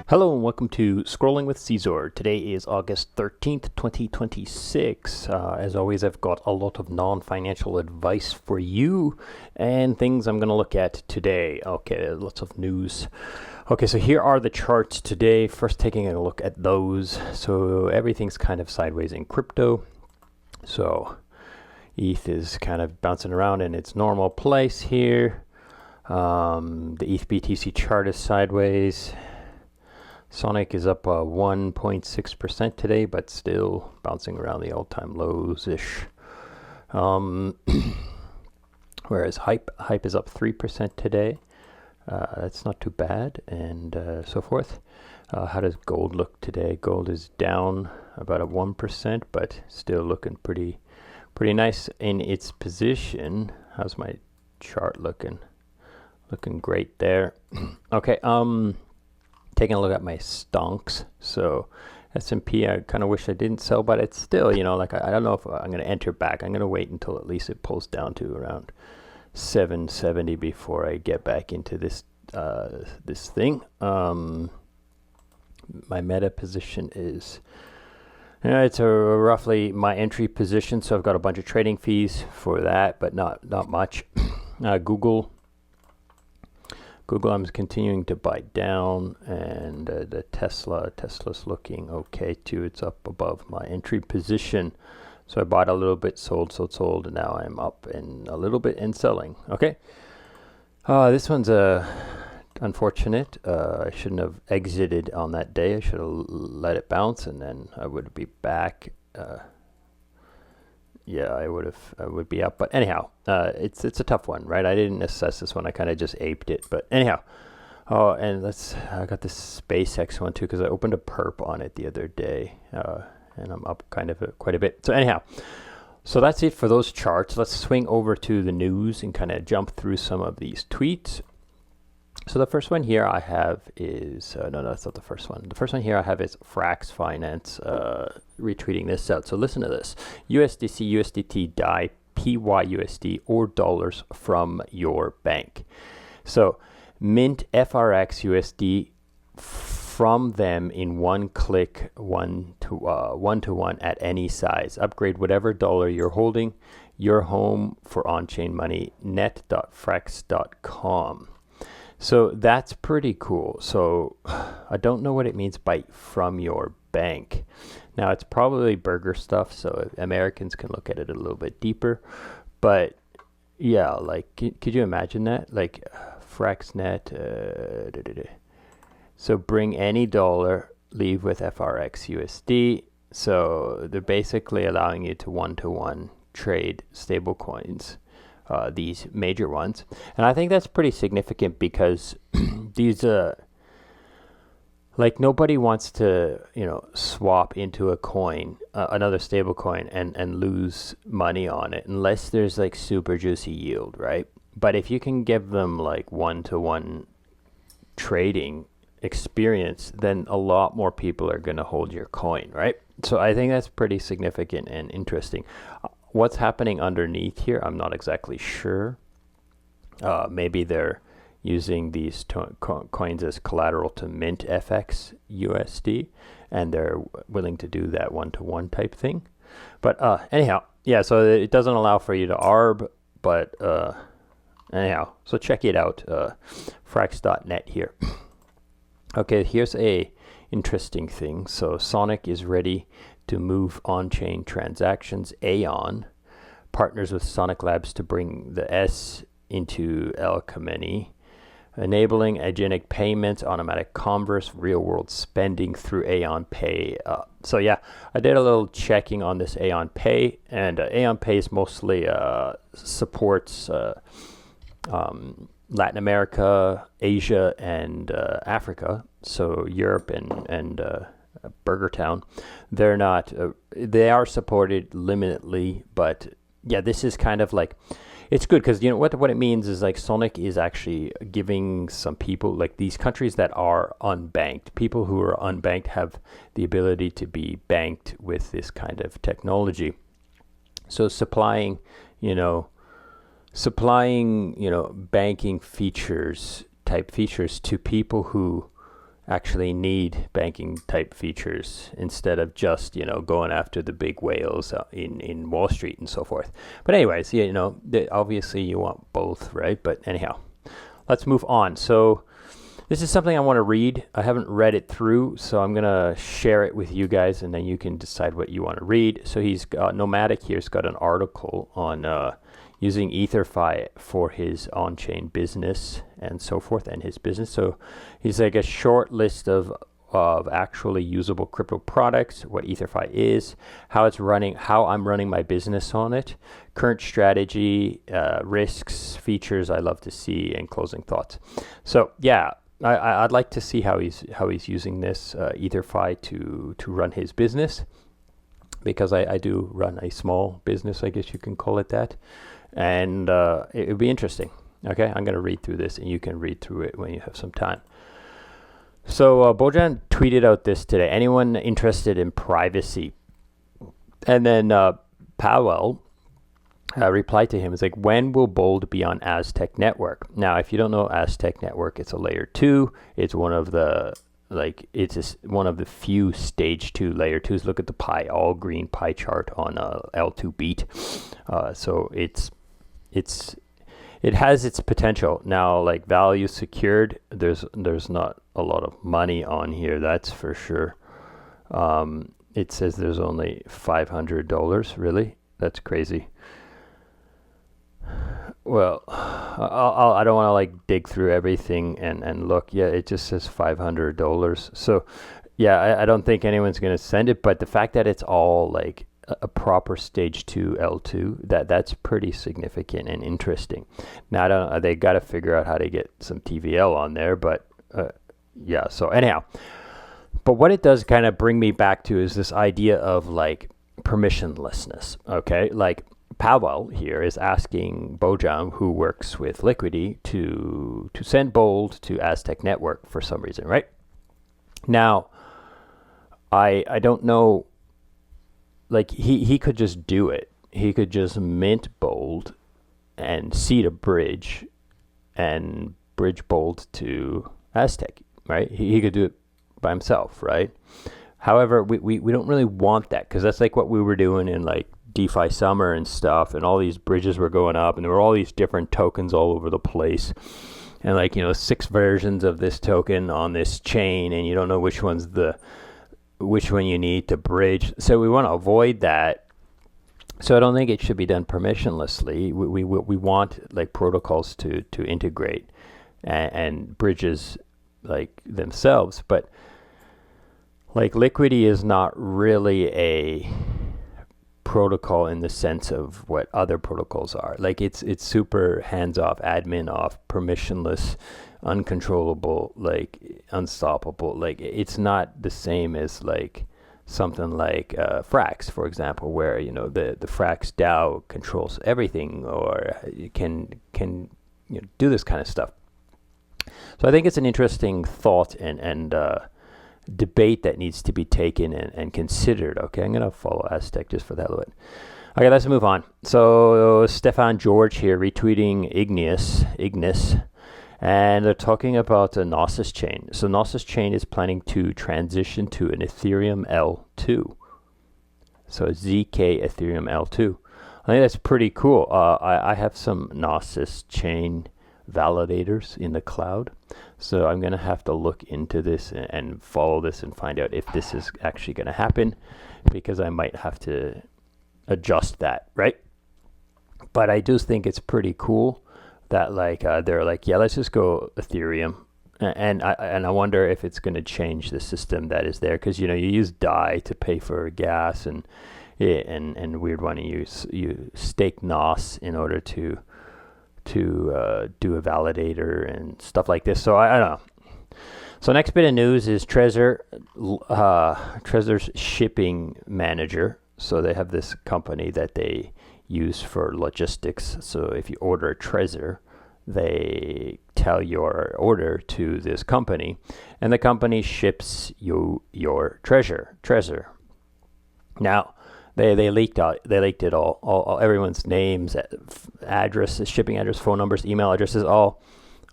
Hello and welcome to Scrolling with Ceazor. Today is August 13th, 2026. As always, I've got a lot of non-financial advice for you and things I'm going to look at today. Okay, lots of news. Okay, so here are the charts today. First, taking a look at those. So everything's kind of sideways in crypto. So ETH is kind of bouncing around in its normal place here. The ETH BTC chart is sideways. Sonic is up 1.6% today, but still bouncing around the all-time lows-ish. Whereas Hype is up 3% today. That's not too bad, and so forth. How does gold look today? Gold is down about 1%, but still looking pretty nice in its position. How's my chart looking? Looking great there. Okay. Taking a look at my stonks. So S&P, I kind of wish I didn't sell, but it's still, like I don't know if I'm going to enter back. I'm going to wait until at least it pulls down to around 770 before I get back into this this thing. My meta position is, it's roughly my entry position, so I've got a bunch of trading fees for that, but not much. Google, I'm continuing to buy down, and the Tesla's looking okay too. It's up above my entry position. So I bought a little bit, sold, and now I'm up and a little bit and selling. Okay. This one's unfortunate. I shouldn't have exited on that day. I should have let it bounce, and then I would be back. Yeah, I would be up, but anyhow, it's a tough one, right? I didn't assess this one. I kind of just aped it, but anyhow. Oh, and I got this SpaceX one too, because I opened a perp on it the other day, and I'm up kind of quite a bit. So anyhow, so that's it for those charts. Let's swing over to the news and kind of jump through some of these tweets. So the first one here I have is, no, that's not the first one. The first one here I have is Frax Finance retweeting this out. So listen to this. USDC, USDT, DAI, PYUSD, or dollars from your bank. So mint FRX USD from them in one click, one to one at any size. Upgrade whatever dollar you're holding. Your home for on-chain money, net.frax.com. So that's pretty cool. So I don't know what it means by from your bank. Now it's probably burger stuff, so Americans can look at it a little bit deeper. But yeah, like could you imagine that? Like FraxNet. So bring any dollar, leave with FRX USD. So they're basically allowing you to one-to-one trade stable coins. These major ones, and I think that's pretty significant because these like nobody wants to swap into a coin, another stable coin, and lose money on it unless there's like super juicy yield, right? But if you can give them like one-to-one trading experience, then a lot more people are going to hold your coin, right? So I think that's pretty significant and interesting. What's happening underneath here, I'm not exactly sure. Maybe they're using these coins as collateral to mint FX USD, and they're willing to do that one-to-one type thing. But anyhow, yeah, so it doesn't allow for you to ARB, but anyhow, so check it out, frax.net here. Okay, here's a interesting thing. So Sonic is ready to move on-chain transactions. Aeon partners with Sonic Labs to bring the S into El Kameni, enabling agentic payments, automatic commerce, real-world spending through Aeon Pay. So yeah, I did a little checking on this Aeon Pay, and Aeon Pay is mostly supports Latin America, Asia, and Africa. So Europe and Burger Town, they're not. They are supported limitedly, but yeah, this is kind of like, it's good because what it means is like Sonic is actually giving some people, like these countries that are unbanked, people who are unbanked have the ability to be banked with this kind of technology. So supplying banking type features to people who actually need banking type features instead of just, going after the big whales in Wall Street and so forth. But anyways, obviously you want both, right? But anyhow, let's move on. So this is something I want to read. I haven't read it through, so I'm going to share it with you guys, and then you can decide what you want to read. So he's got, Nomadic here's got an article on using EtherFi for his on-chain business and so forth, and his business. So he's like a short list of actually usable crypto products, what EtherFi is, how it's running, how I'm running my business on it, current strategy, risks, features I love to see, and closing thoughts. So yeah, I'd like to see how he's using this EtherFi to run his business, because I do run a small business, I guess you can call it that, and it would be interesting. Okay, I'm going to read through this, and you can read through it when you have some time. So Bojan tweeted out this today. Anyone interested in privacy? And then Powell replied to him. It's like, when will Bold be on Aztec Network? Now, if you don't know Aztec Network, it's a layer 2. It's one of the one of the few stage 2 layer 2s. Look at the pie, all green pie chart on L2 beat. So it has its potential. Now, like value secured, there's not a lot of money on here, that's for sure. It says there's only $500. Really? That's crazy. Well, I don't want to like dig through everything and look. Yeah, it just says $500. So yeah, I don't think anyone's going to send it, but the fact that it's all like a proper stage 2 L2, that's pretty significant and interesting. Now they got to figure out how to get some TVL on there, but yeah, so anyhow, but what it does kind of bring me back to is this idea of like permissionlessness. Okay, like Powell here is asking Bojan, who works with Liquidity, to send Bold to Aztec Network for some reason, right? Now I don't know. Like he could just do it. He could just mint Bold and seed a bridge and bridge Bold to Aztec, right? He could do it by himself, right? However, we don't really want that, because that's like what we were doing in like DeFi summer and stuff, and all these bridges were going up, and there were all these different tokens all over the place, and like 6 versions of this token on this chain, and you don't know which one you need to bridge. So we want to avoid that. So I don't think it should be done permissionlessly. We want like protocols to integrate and bridges like themselves. But like Liquidity is not really a protocol in the sense of what other protocols are. Like it's super hands-off, admin off, permissionless, uncontrollable, like unstoppable. Like it's not the same as like something like Frax, for example, where the Frax DAO controls everything, or you can do this kind of stuff. So I think it's an interesting thought and debate that needs to be taken and considered. Okay, I'm gonna follow Aztec just for that little bit. Okay, let's move on. So Stefan George here retweeting Ignis, and they're talking about a Gnosis chain. So Gnosis chain is planning to transition to an Ethereum L2. So ZK Ethereum L2. I think that's pretty cool. I have some Gnosis chain validators in the cloud. So I'm going to have to look into this and follow this and find out if this is actually going to happen, because I might have to adjust that, right? But I do think it's pretty cool that like they're like, yeah, let's just go Ethereum, and I wonder if it's going to change the system that is there, because you use DAI to pay for gas and weird one, you stake NOS in order to do a validator and stuff like this. So I don't know. So next bit of news is Ceazor, Ceazor's shipping manager. So they have this company that they use for logistics. So if you order a Ceazor, they tell your order to this company, and the company ships you your Ceazor. Now they leaked it all everyone's names, addresses, shipping address, phone numbers, email addresses, all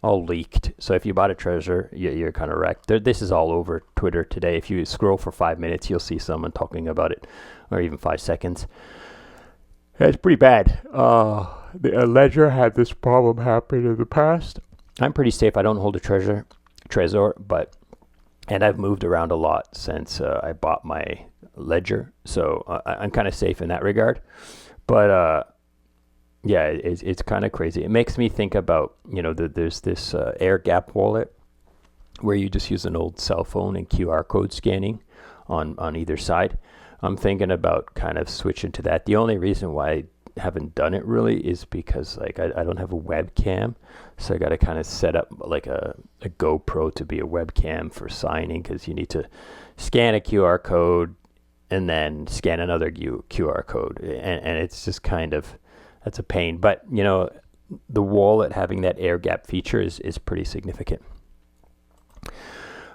all leaked. So if you bought a Trezor, you're kind of wrecked. This is all over Twitter today. If you scroll for 5 minutes, you'll see someone talking about it, or even 5 seconds. It's pretty bad. The Ledger had this problem happen in the past. I'm pretty safe. I don't hold a Trezor, and I've moved around a lot since I bought my Ledger, so I'm kind of safe in that regard. But yeah, it's kind of crazy. It makes me think about, there's this air gap wallet where you just use an old cell phone and QR code scanning on either side. I'm thinking about kind of switching to that. The only reason why I haven't done it really is because I don't have a webcam, so I got to kind of set up like a GoPro to be a webcam for signing, because you need to scan a QR code and then scan another QR code, and it's just kind of, that's a pain. But the wallet having that air gap feature is pretty significant.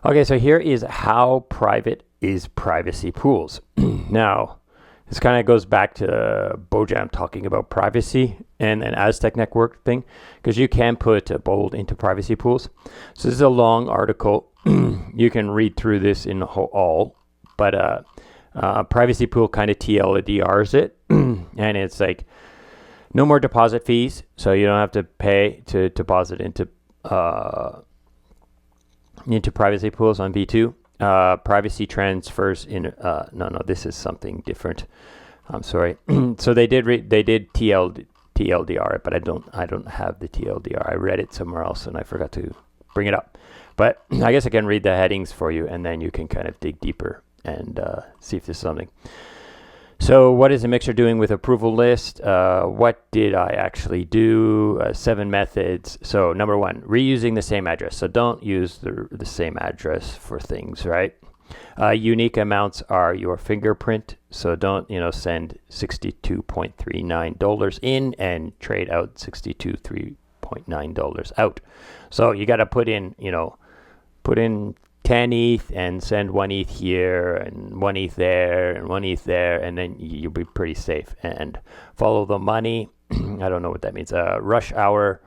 Okay, so here is how private is privacy pools. Now, this kind of goes back to Bojam talking about privacy and an Aztec network thing, because you can put a bold into privacy pools. So this is a long article. You can read through this in all, but privacy pool kind of TLDRs it, and it's like no more deposit fees, so you don't have to pay to deposit into privacy pools on V2. Privacy transfers in no, this is something different. I'm sorry. So they did TLDR it, but I don't have the TLDR. I read it somewhere else and I forgot to bring it up. But I guess I can read the headings for you, and then you can kind of dig deeper and see if there's something. So what is a mixer doing with approval list? What did I actually do? 7 methods. So number 1, reusing the same address. So don't use the same address for things, right? Unique amounts are your fingerprint. So don't, send $62.39 in and trade out $62.39 out. So you got to put in 10 ETH and send 1 ETH here and 1 ETH there and 1 ETH there, and then you'll be pretty safe. And follow the money. I don't know what that means. Rush hour,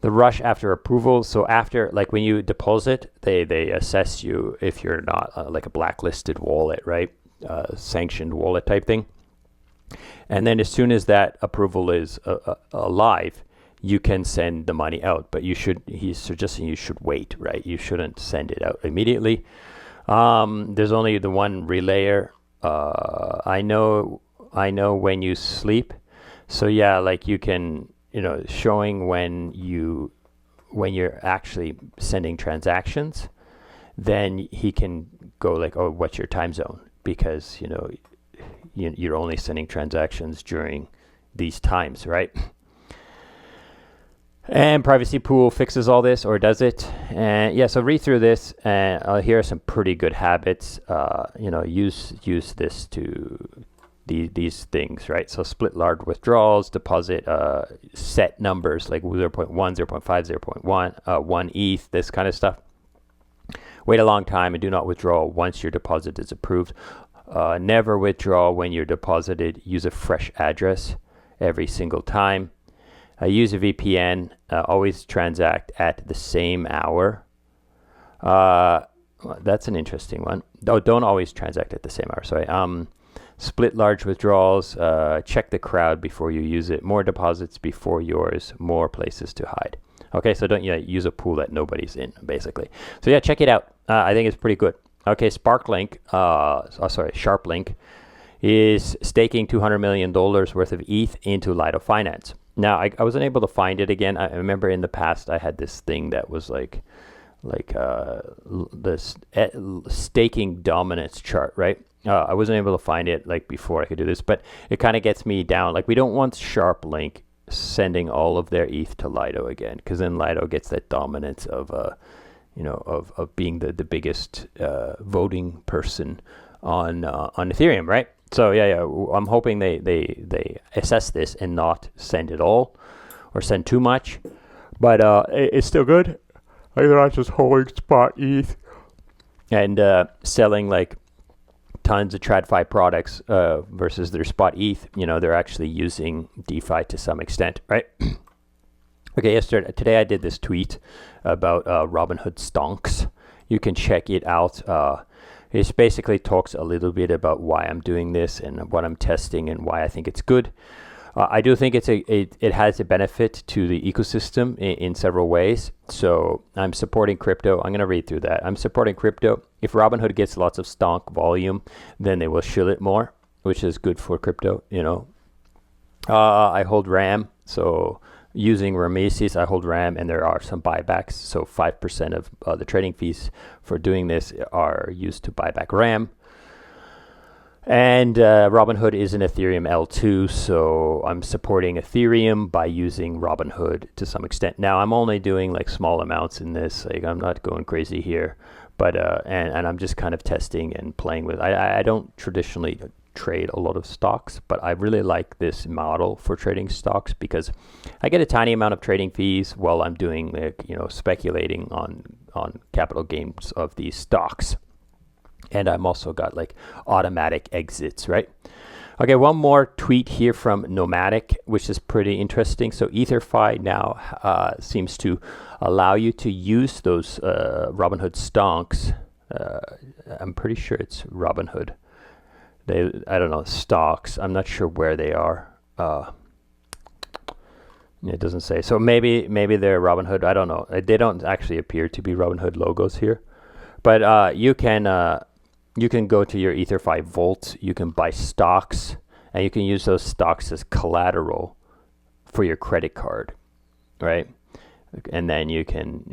the rush after approval. So after, like when you deposit, they assess you if you're not like a blacklisted wallet, right? Sanctioned wallet type thing. And then as soon as that approval is alive, you can send the money out, but he's suggesting you should wait, right? You shouldn't send it out immediately. There's only the one relayer. I know when you sleep. So yeah, like you can, showing when you're actually sending transactions, then he can go like, oh, what's your time zone? Because, you're only sending transactions during these times, right? And privacy pool fixes all this, or does it? And yeah, so read through this, and here are some pretty good habits. Use this to these things, right? So split large withdrawals, deposit set numbers like 0.1, 0.5, 0.1, 1 ETH, this kind of stuff. Wait a long time and do not withdraw once your deposit is approved. Never withdraw when you're deposited. Use a fresh address every single time. Use a VPN. Always transact at the same hour. That's an interesting one. Oh, don't always transact at the same hour. Sorry. Split large withdrawals. Check the crowd before you use it. More deposits before yours. More places to hide. Okay, so don't use a pool that nobody's in, basically. So yeah, check it out. I think it's pretty good. Okay, SharpLink is staking $200 million worth of ETH into Lido Finance. Now, I wasn't able to find it again. I remember in the past I had this thing that was like this staking dominance chart, right? I wasn't able to find it like before I could do this, but it kind of gets me down. Like we don't want SharpLink sending all of their ETH to Lido again, because then Lido gets that dominance of being the biggest voting person on Ethereum, right? So yeah, I'm hoping they assess this and not send it all or send too much, but it's still good. Like they're not just holding spot ETH and selling like tons of TradFi products versus their spot ETH. They're actually using DeFi to some extent, right? Okay, today I did this tweet about Robinhood stonks. You can check it out. It basically talks a little bit about why I'm doing this and what I'm testing and why I think it's good. I do think it has a benefit to the ecosystem in several ways. So I'm supporting crypto. I'm going to read through that. I'm supporting crypto. If Robinhood gets lots of stonk volume, then they will shill it more, which is good for crypto. I hold RAM, so using Rameses, I hold RAM, and there are some buybacks. So 5% of the trading fees for doing this are used to buy back RAM. And Robinhood is an Ethereum L2, so I'm supporting Ethereum by using Robinhood to some extent. Now I'm only doing like small amounts in this. Like I'm not going crazy here, but and I'm just kind of testing and playing with. I don't traditionally trade a lot of stocks, but I really like this model for trading stocks because I get a tiny amount of trading fees while I'm doing speculating on capital gains of these stocks. And I'm also got like automatic exits, right? Okay, one more tweet here from Nomadic, which is pretty interesting. So EtherFi now seems to allow you to use those Robinhood stonks. I'm pretty sure it's Robinhood. I don't know, stocks. I'm not sure where they are. It doesn't say. So maybe they're Robinhood. I don't know. They don't actually appear to be Robinhood logos here. But you can go to your EtherFi vault. You can buy stocks, and you can use those stocks as collateral for your credit card, right? And then you can,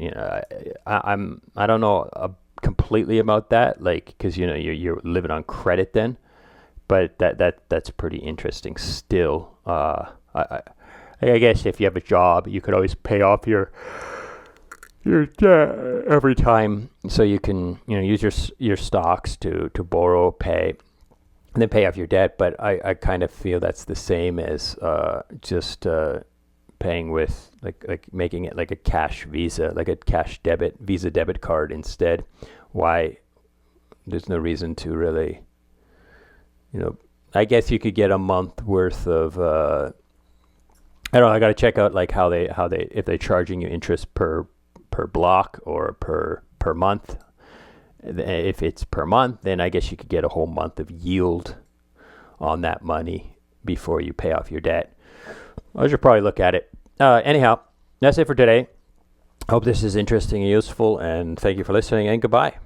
I don't know completely about that, like because you're living on credit then. But that's pretty interesting still. I guess if you have a job, you could always pay off your debt every time. So you can use your stocks to borrow, pay, and then pay off your debt. But I kind of feel that's the same as just paying with like making it like a cash Visa, like a cash Visa debit card instead. Why? There's no reason to really. I guess you could get a month worth of. I don't know. I got to check out like how they if they're charging you interest per block or per month. If it's per month, then I guess you could get a whole month of yield on that money before you pay off your debt. I should probably look at it. Anyhow, that's it for today. Hope this is interesting and useful, and thank you for listening, and goodbye.